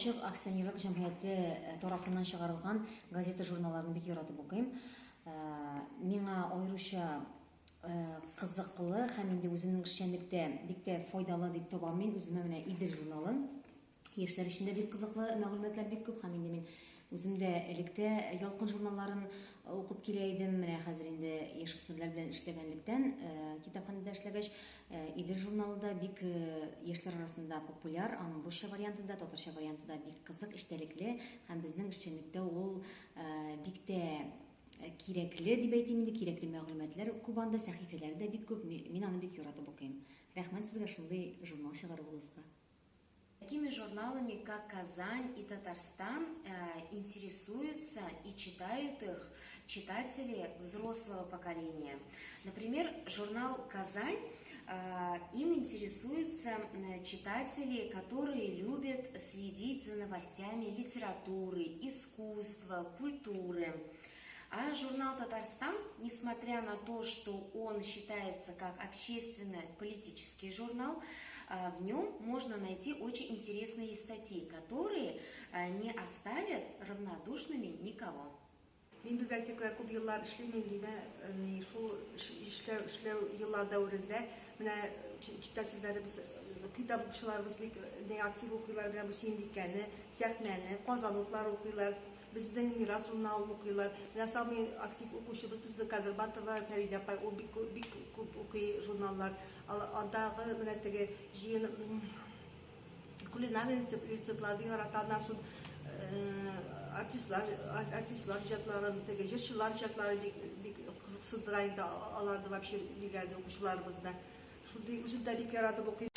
Балчык акционерлык жамгыяты тарафынан чыгарылган газета журналларын бик яратып укыйм. Миңа айрыша кызыклы һәм инде үземнең эшчәнлектә бик тә файдалы дип табам мин үземә менә Идел журналын. Яшьләр өчен дә бик кызыклы мәгълүматлар бик күп һәм инде мин үземдә электә ялкын журналларын укып килә идем. Менә хәзер инде яшүсмерләр белән эшләгәнлектән китапханәдә эшләгәч, Идел журналы да бик яшьләр арасында популяр, аның русча вариантында, татарча вариантында бик кызык, эчтәлекле һәм безнең эшчәнлектә ул бик тә кирәкле дип әйтим инде, кирәкле мәгълүматлар күп анда, сәхифәләре дә бик күп. Мин аны бик яратып укыйм. Рәхмәт сезгә шундый журнал чыгаруыгызга. Такими журналами, как «Казань» и «Татарстан», интересуются и читают их читатели взрослого поколения. Например, журнал «Казань» им интересуются читатели, которые любят следить за новостями литературы, искусства, культуры. А журнал «Татарстан», несмотря на то, что он считается как общественно-политический журнал, в нем можно найти очень интересные статьи, которые не оставят равнодушными никого. Мин библиотекалар күп еллар эшлим инде, шул эшләү еллар дәврендә менә читательләребез, китап укучыларыбыз бик актив укыйлар, менә бу Сөембикәне, Сәхнәне, Казанлыклар укыйлар, безнең Мирас журналын укыйлар. Менә самый актив укучыбыз безнең Кадырбатова Фәридә апай, ул бик күп укый журналлар. Андагы менә теге җыен кулинария рецептларны яратканнар, шул артистлар иҗатларын, теге җырчылар иҗатлары бик кызыксындыра инде аларны вообще диләрне укучыларыбызны. Шундый үзем дә бик яратып укыйм.